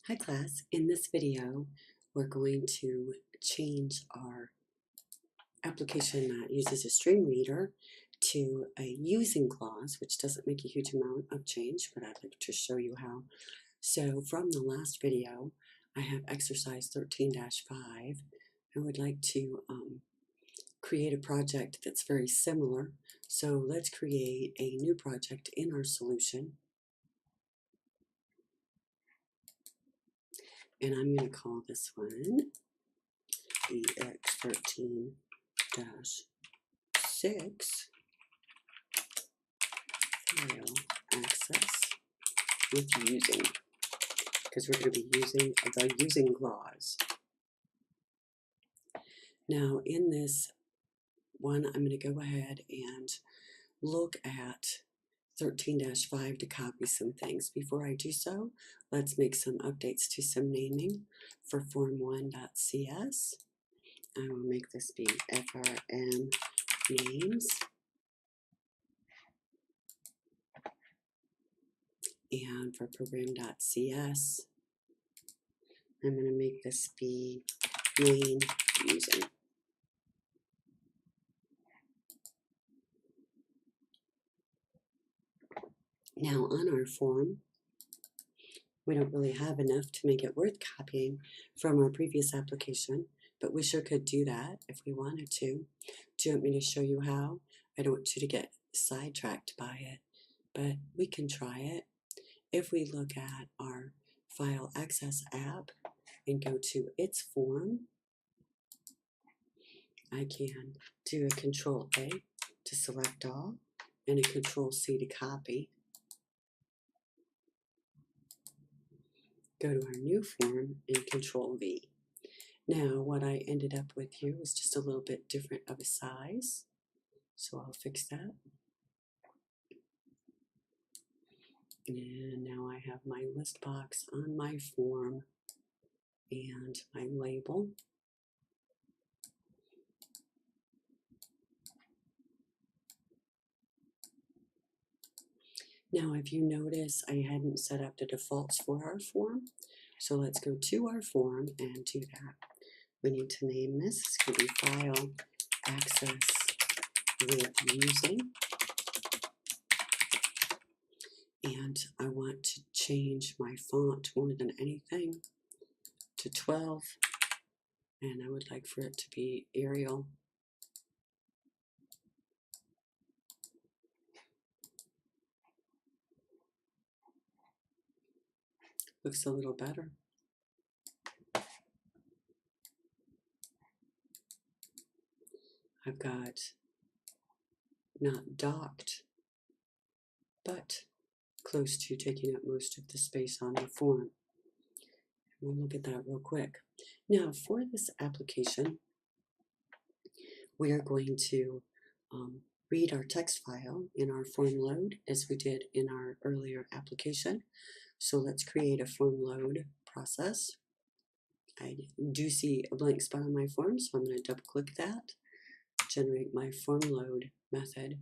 Hi class, in this video we're going to change our application that uses a StreamReader to a using clause, which doesn't make a huge amount of change, but I'd like to show you how. So from the last video, I have exercise 13-5. I would like to create a project that's very similar. So let's create a new project in our solution. And I'm going to call this one EX13-6 file access with using, because we're going to be using the using clause. Now in this one, I'm going to go ahead and look at 13-5 to copy some things. Before I do so, let's make some updates to some naming for form1.cs. I will make this be FRM names. And for program.cs, I'm going to make this be main using. Now on our form, we don't really have enough to make it worth copying from our previous application, but we sure could do that if we wanted to. Do you want me to show you how? I don't want you to get sidetracked by it, but we can try it. If we look at our file access app and go to its form, I can do a Control-A to select all and a Control-C to copy. Go to our new form and Control-V. Now what I ended up with here was just a little bit different of a size, so I'll fix that. And now I have my list box on my form and my label. Now if you notice, I hadn't set up the defaults for our form, so let's go to our form and do that. We need to name this. It's going to be file access with using. And I want to change my font more than anything to 12, and I would like for it to be Arial. Looks a little better. I've got not docked, but close to taking up most of the space on the form. We'll look at that real quick. Now for this application, we are going to read our text file in our form load as we did in our earlier application. So let's create a form load process. I do see a blank spot on my form, so I'm going to double click that, generate my form load method.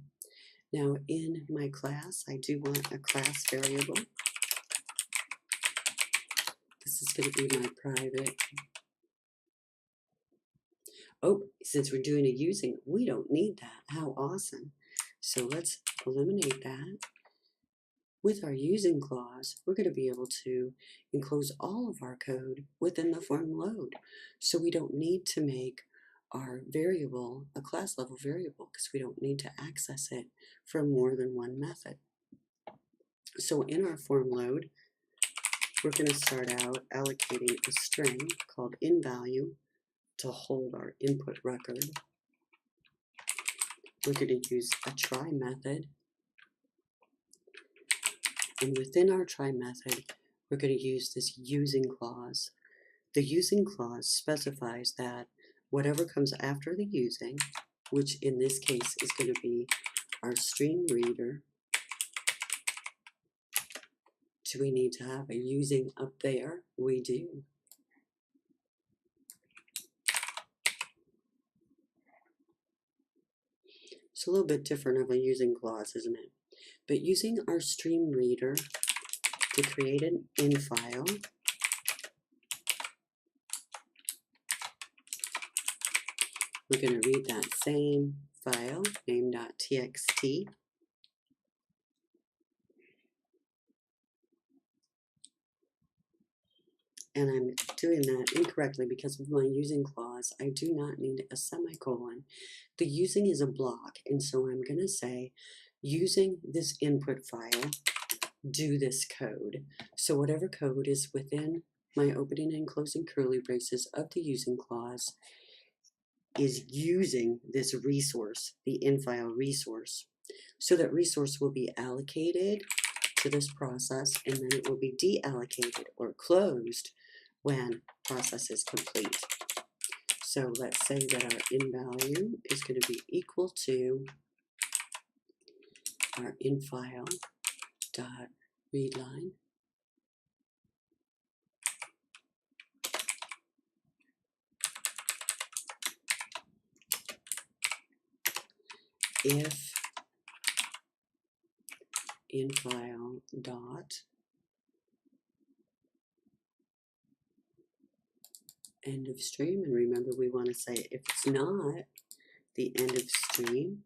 Now in my class, I do want a class variable. This is going to be my private. Oh, since we're doing a using, we don't need that. How awesome. So let's eliminate that. With our using clause, we're going to be able to enclose all of our code within the form load. So we don't need to make our variable a class level variable because we don't need to access it from more than one method. So in our form load, we're going to start out allocating a string called inValue to hold our input record. We're going to use a try method. And within our try method, we're going to use this using clause. The using clause specifies that whatever comes after the using, which in this case is going to be our StreamReader, do we need to have a using up there? We do. It's a little bit different of a using clause, isn't it? But using our StreamReader to create an in file, we're going to read that same file, name.txt. And I'm doing that incorrectly because of my using clause. I do not need a semicolon. The using is a block, and so I'm going to say, using this input file, do this code. So whatever code is within my opening and closing curly braces of the using clause is using this resource, the in-file resource. So that resource will be allocated to this process, and then it will be deallocated or closed when process is complete. So let's say that our in value is going to be equal to our in file dot read line if in file dot end of stream, and remember we want to say if it's not the end of stream,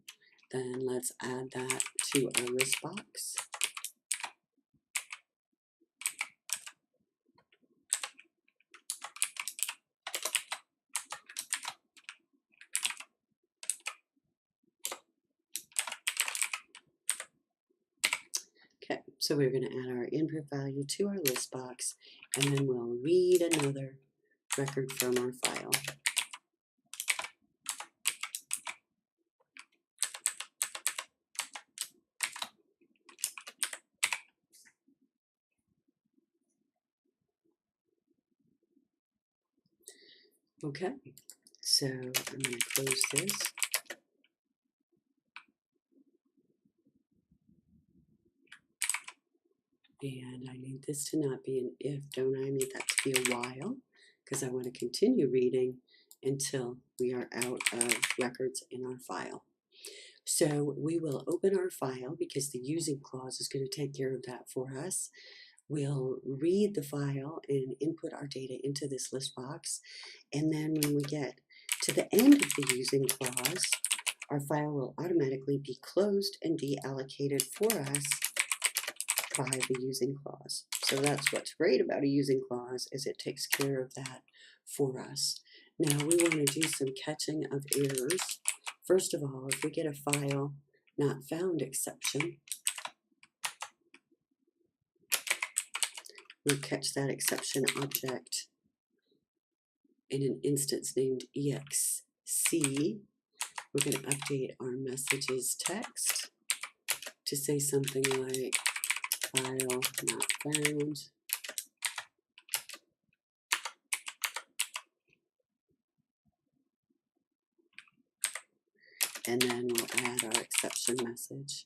then let's add that to our list box. Okay, so we're going to add our input value to our list box, and then we'll read another record from our file. Okay, so I'm going to close this. And I need this to not be an if, don't I? I need that to be a while, because I want to continue reading until we are out of records in our file. So we will open our file because the using clause is going to take care of that for us. We'll read the file and input our data into this list box. And then when we get to the end of the using clause, our file will automatically be closed and deallocated for us by the using clause. So that's what's great about a using clause, is it takes care of that for us. Now we want to do some catching of errors. First of all, if we get a file not found exception, we'll catch that exception object in an instance named exc. We're going to update our messages text to say something like file not found. And then we'll add our exception message.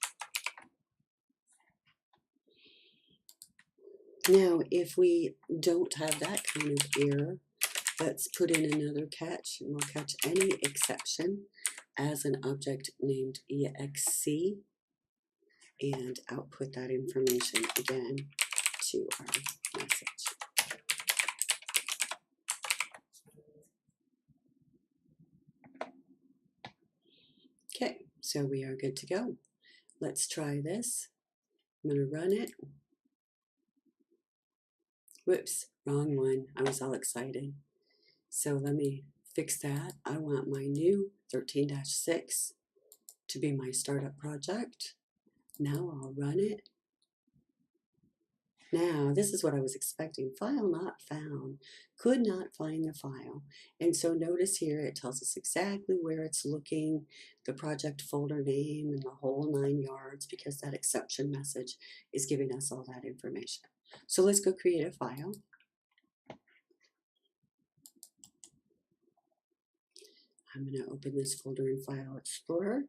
Now, if we don't have that kind of error, let's put in another catch, and we'll catch any exception as an object named exc and output that information again to our message. Okay, so we are good to go. Let's try this. I'm going to run it. Whoops, wrong one. I was all excited. So let me fix that. I want my new 13-6 to be my startup project. Now I'll run it. Now, this is what I was expecting. File not found. Could not find the file. And so notice here it tells us exactly where it's looking, the project folder name, and the whole 9 yards, because that exception message is giving us all that information. So let's go create a file. I'm going to open this folder in File Explorer,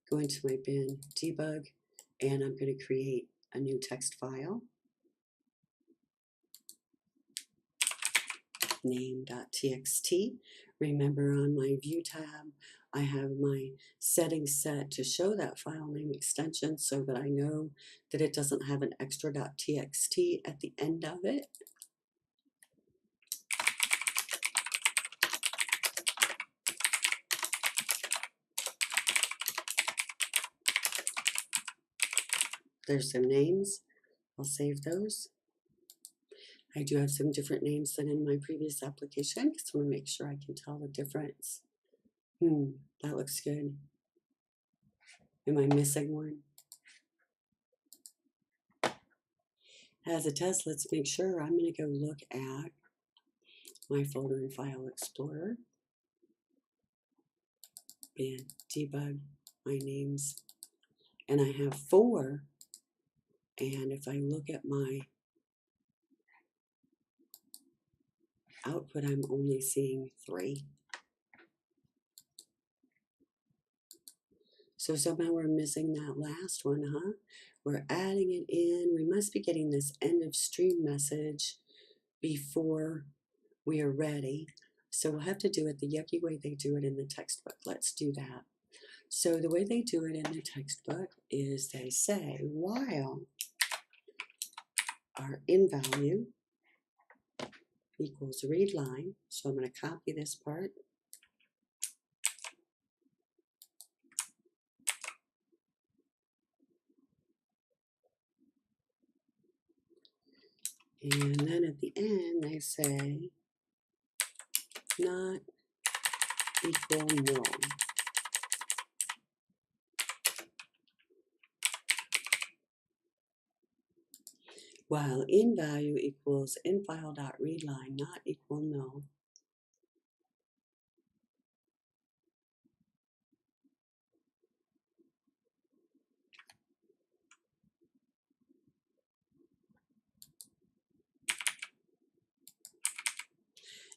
go into my bin debug, and I'm going to create a new text file. Name.txt. Remember, on my View tab, I have my settings set to show that file name extension so that I know that it doesn't have an extra .txt at the end of it. There's some names. I'll save those. I do have some different names than in my previous application because I want to make sure I can tell the difference. That looks good. Am I missing one? As a test, let's make sure. I'm going to go look at my folder in File Explorer and debug my names. And I have 4. And if I look at my output, I'm only seeing 3. So somehow we're missing that last one, huh? We're adding it in. We must be getting this end of stream message before we are ready. So we'll have to do it the yucky way they do it in the textbook. Let's do that. So the way they do it in the textbook is they say, while our in value equals read line. So I'm going to copy this part. And then at the end, they say not equal null. While in value equals in file.readline not equal null.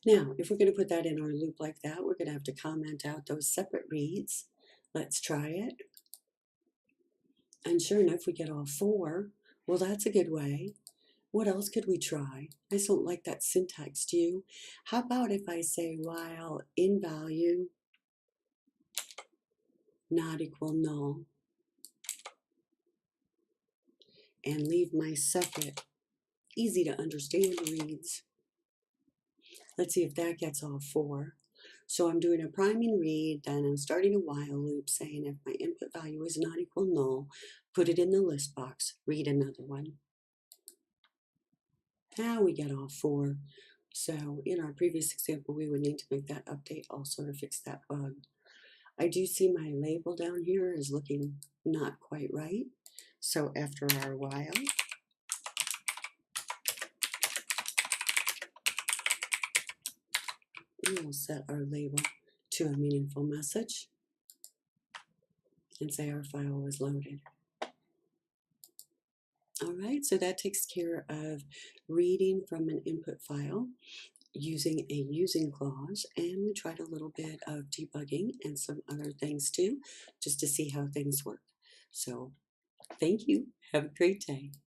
Now, if we're going to put that in our loop like that, we're going to have to comment out those separate reads. Let's try it. And sure enough, we get all 4. Well, that's a good way. What else could we try? I just don't like that syntax, do you? How about if I say while in value not equal null and leave my second easy to understand reads. Let's see if that gets all 4. So I'm doing a priming read, then I'm starting a while loop saying if my input value is not equal null, put it in the list box, read another one. Now we get all 4. So in our previous example, we would need to make that update also to fix that bug. I do see my label down here is looking not quite right. So after our while, we will set our label to a meaningful message and say our file was loaded. All right, so that takes care of reading from an input file using a using clause, and we tried a little bit of debugging and some other things too, just to see how things work. So thank you. Have a great day.